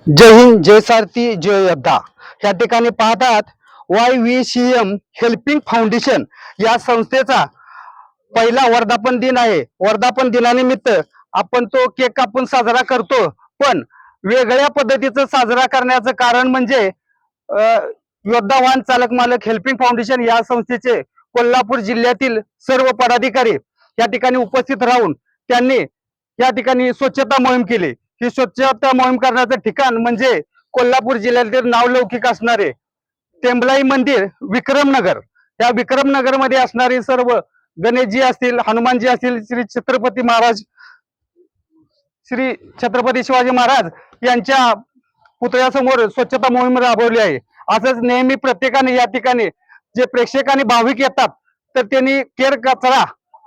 जय हिंद, जय सारथी, जय योद्धा. या ठिकाणी पाहतात YVCM हेल्पिंग फाउंडेशन या संस्थेचा पहिला वर्धापन दिन आहे. वर्धापन दिनानिमित्त आपण तो केक कापून साजरा करतो, पण वेगळ्या पद्धतीचं साजरा करण्याचं कारण म्हणजे योद्धा वाहन चालक मालक हेल्पिंग फाउंडेशन या संस्थेचे कोल्हापूर जिल्ह्यातील सर्व पदाधिकारी या ठिकाणी उपस्थित राहून त्यांनी या ठिकाणी स्वच्छता मोहीम केली. ही स्वच्छता मोहीम करण्याचं ठिकाण म्हणजे कोल्हापूर जिल्ह्यातील नावलौकिक असणारे टेंबलाई मंदिर विक्रमनगर. या विक्रमनगर मध्ये असणारी सर्व गणेशजी असतील, हनुमानजी असतील, श्री छत्रपती शिवाजी महाराज यांच्या पुतळ्यासमोर स्वच्छता मोहीम राबवली आहे. असंच नेहमी प्रत्येकाने या ठिकाणी जे प्रेक्षक आणि भाविक येतात तर त्यांनी केर कचरा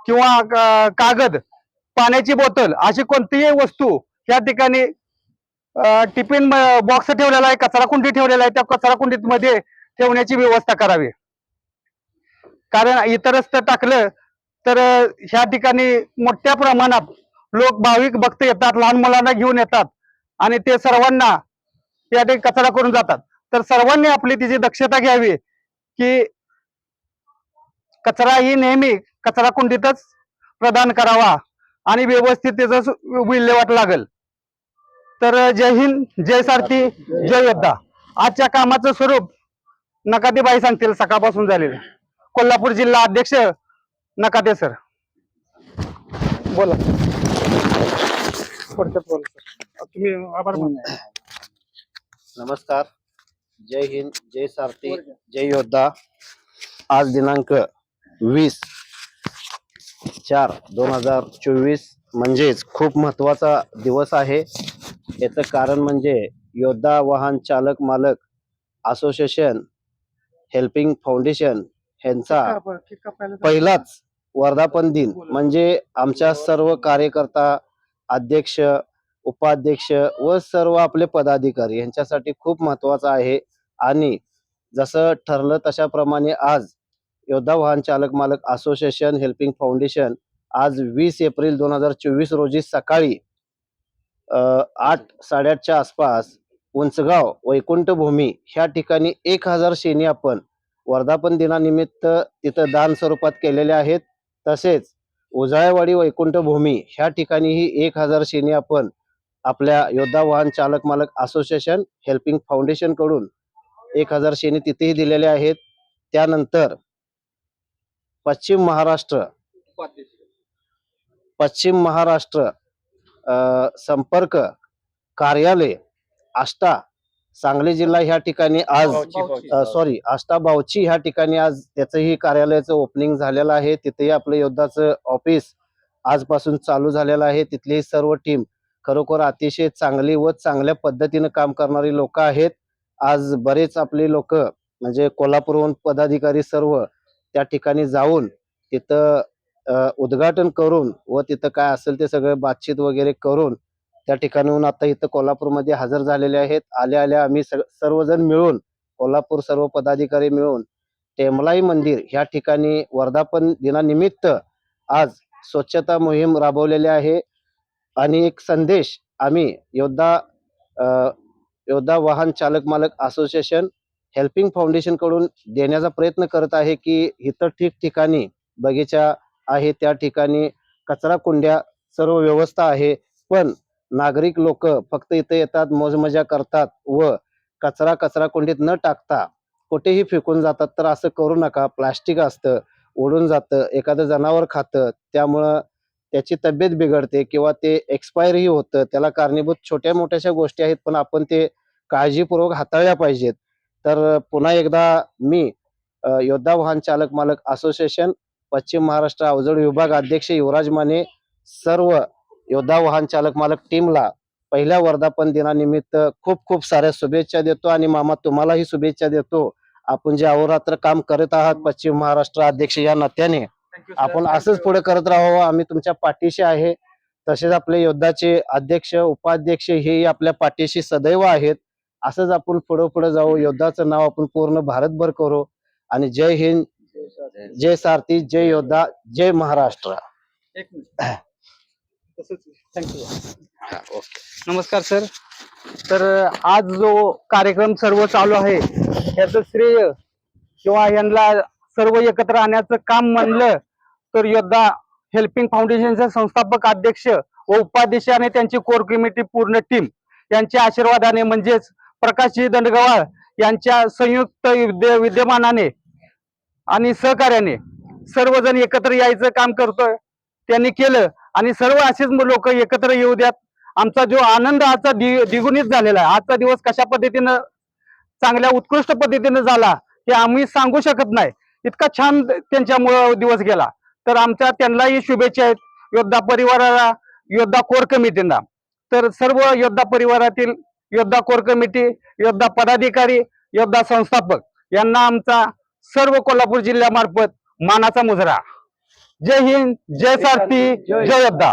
किंवा कागद, पाण्याची बोतल अशी कोणतीही वस्तू या ठिकाणी टिफिन बॉक्स ठेवलेला आहे, कचरा कुंडी ठेवलेला आहे, त्या कचरा कुंडीत मध्ये ठेवण्याची व्यवस्था करावी. कारण इतरच टाकलं तर ह्या ठिकाणी मोठ्या प्रमाणात लोक भाविक भक्त येतात, लहान मुलांना घेऊन येतात आणि ते सर्वांना या ठिकाणी कचरा करून जातात. तर सर्वांनी आपली तिची दक्षता घ्यावी की कचरा ही नेहमी कचरा कुंडीतच प्रदान करावा आणि व्यवस्थित त्याच विल्हेवाट लागल. तर जय हिंद, जय सारथी, जय योद्धा. आजच्या कामाचं स्वरूप नकातेबाई सांगतील, सकाळपासून झालेलं. कोल्हापूर जिल्हा अध्यक्ष नकाते सर, बोला. तुम्ही आभार माना. नमस्कार, जय हिंद, जय सारथी, जय योद्धा. आज दिनांक 20/4/2024 म्हणजेच खूप महत्वाचा दिवस आहे. याचं कारण म्हणजे योद्धा वाहन चालक मालक असोसिएशन हेल्पिंग फाउंडेशन यांचा पहिलाच वर्धापन दिन. म्हणजे आमच्या सर्व कार्यकर्ता, अध्यक्ष, उपाध्यक्ष व सर्व आपले पदाधिकारी यांच्यासाठी खूप महत्वाचा आहे. आणि जसं ठरलं तशाप्रमाणे आज योद्धा वाहन चालक मालक असोसिएशन हेल्पिंग फाउंडेशन आज 20 एप्रिल 2024 रोजी सकाळी 8-8:30च्या आसपास उंचगाव वैकुंठभूमी ह्या ठिकाणी 1000 शेणी आपण वर्धापन दिनानिमित्त तिथं दान स्वरूपात केलेले आहेत. तसेच उजाळेवाडी वैकुंठभूमी ह्या ठिकाणीही 1000 शेणी आपण आपल्या योद्धा वाहन चालक मालक असोसिएशन हेल्पिंग फाउंडेशन कडून 1000 शेणी तिथेही दिलेले आहेत. त्यानंतर पश्चिम महाराष्ट्र संपर्क कार्यालय आष्टा सांगली जिल्हा ह्या ठिकाणी आज आष्टा बावची ह्या ठिकाणी आज त्याचंही कार्यालयाचं ओपनिंग झालेलं आहे. तिथेही आपलं योद्धाचं ऑफिस आजपासून चालू झालेलं आहे. तिथली सर्व टीम खरोखर अतिशय चांगली व चांगल्या पद्धतीने काम करणारी लोक आहेत. आज बरेच आपले लोक म्हणजे कोल्हापूरहून पदाधिकारी सर्व त्या ठिकाणी जाऊन तिथं उद्घाटन करून व तिथं काय असेल ते सगळं बातचीत वगैरे करून त्या ठिकाणून आता इथं कोल्हापूरमध्ये हजर झालेले आहेत. आल्या आम्ही सर्वजण मिळून कोल्हापूर सर्व पदाधिकारी मिळून टेंबलाई मंदिर ह्या ठिकाणी वर्धापन दिनानिमित्त आज स्वच्छता मोहीम राबवलेली आहे. आणि एक संदेश आम्ही योद्धा वाहन चालक मालक असोसिएशन हेल्पिंग फाउंडेशन कडून देण्याचा प्रयत्न करत आहे की इथं ठिकठिकाणी बगीचा आहे, त्या ठिकाणी कचरा कुंड्या सर्व व्यवस्था आहे, पण नागरिक लोक फक्त इथे येतात, मौजमजा करतात व कचरा कुंडीत न टाकता कुठेही फेकून जातात. तर असं करू नका. प्लास्टिक असतं, उडून जातं, एखादं जनावर खातं, त्यामुळं त्याची तब्येत बिघडते किंवा ते एक्सपायरही होतं. त्याला कारणीभूत छोट्या मोठ्याशा गोष्टी आहेत, पण आपण ते काळजीपूर्वक हाताळल्या पाहिजेत. तर पुन्हा एकदा मी योद्धा वाहन चालक मालक असोसिएशन पश्चिम महाराष्ट्र अवजड विभाग अध्यक्ष युवराज माने सर्व योद्धा वाहन चालक मालक टीमला पहिल्या वर्धापन दिनानिमित्त खूप खूप साऱ्या शुभेच्छा देतो. आणि मामा तुम्हालाही शुभेच्छा देतो. आपण जे अहोरात्र काम करत आहात पश्चिम महाराष्ट्र अध्यक्ष या नात्याने आपण असंच पुढे करत राहावं. आम्ही तुमच्या पाठीशी आहे. तसेच आपले योद्धाचे अध्यक्ष उपाध्यक्ष हे आपल्या पाठीशी सदैव आहेत. असंच आपण पुढे जाऊ. योद्धाचं नाव आपण पूर्ण भारतभर करू. आणि जय हिंद, जय सारथी, जय योद्धा, जय महाराष्ट्र. थँक्यू. नमस्कार सर. तर आज जो कार्यक्रम सर्व चालू आहे याचं श्रेय किंवा यांना सर्व एकत्र आणण्याचं काम म्हणलं तर योद्धा हेल्पिंग फाउंडेशनचे संस्थापक अध्यक्ष व उपाध्यक्ष आणि त्यांची कोर कमिटी पूर्ण टीम यांच्या आशीर्वादाने म्हणजेच प्रकाशजी दंडगवाळ यांच्या संयुक्त विद्यमानाने आणि सहकार्याने सर्वजण एकत्र यायचं काम करतोय त्यांनी केलं आणि सर्व असेच लोक एकत्र येऊ द्यात. आमचा जो आनंद आजचा द्विगुणित झालेला आहे. आजचा दिवस कशा पद्धतीनं चांगल्या उत्कृष्ट पद्धतीने झाला हे आम्ही सांगू शकत नाही. इतका छान त्यांच्यामुळे दिवस गेला. तर आमच्या त्यांनाही शुभेच्छा आहेत, योद्धा परिवाराला, योद्धा कोर कमिटींना. तर सर्व योद्धा परिवारातील योद्धा कोर कमिटी, योद्धा पदाधिकारी, योद्धा संस्थापक यांना आमचा सर्व कोल्हापूर जिल्ह्यामार्फत मानाचा मुजरा. जय हिंद, जय सारथी, जय योद्धा.